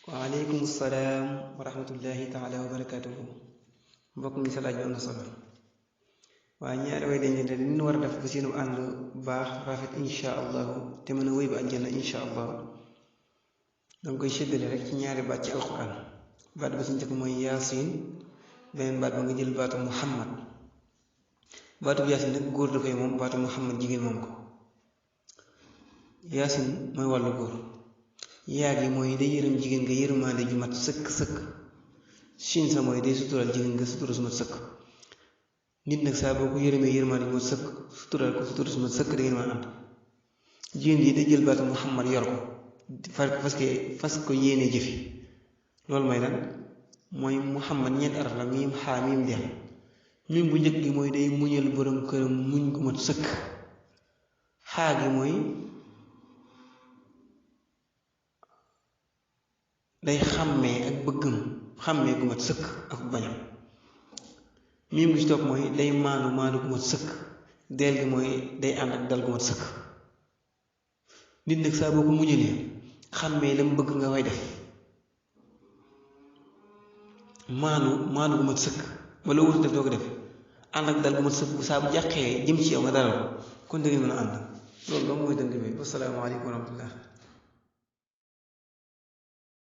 waaleykum salaam wa rahmatullahi taala wa barakaatuhu. mbokk mi sa laaj bi am na solo waaye ñaari way dañ leen li ñu war a def ba seenu ànd baax rafet insha allahu te mën a wéy ba àjjana insha allahu danga koy séddale rek ci ñaari baat ci alquran. baat ba si njëkk mooy yaasin, beneen baat ba nga jël baatu muhammad. baatu yaasin nag góor da koy moom, baatu muhammad jigéen moom ko. yaasin mooy wàllu góor, yaa gi mooy day yërëm jigéen nga yërmaande ju mat sëkk sëkk. siin sa mooy day sutural jigéen nga sutura su mat sëkk. nit nag saa boo ko yërëmee yërmaande ju mat sëkk sutural ko sutura su mat sëkk da ngeen mën a ànd. jigéen yi day jël baatu muhammad yor ko fas ko yéene jëfi. loolu mooy lan mooy muhammad ñeenti araf la, miim xaa miim deel. miim bu njëkk gi mooy day muñal borom këram muñ gu mat sëkk. xaa gi mooy day xàmmee ak bëggam xàmmee gu mat sëkk ak bañam. miim gi ci topp mooy day maanu gu mat sëkk. deel gi mooy day ànd ak dal gu mat sëkk. nit nag saa boo ko muñalee xàmmee lam bëgg nga koy def. maanu gu mat sëkk wala wutu def doo ko def. ànd ak dal gu mat sëkk bu saa bu jàqee jëm ci yow nga dalal ko kon da ngeen mën a ànd. loolu dong mooy dënd bi. wassalaamu aleykum wa rahmatullah.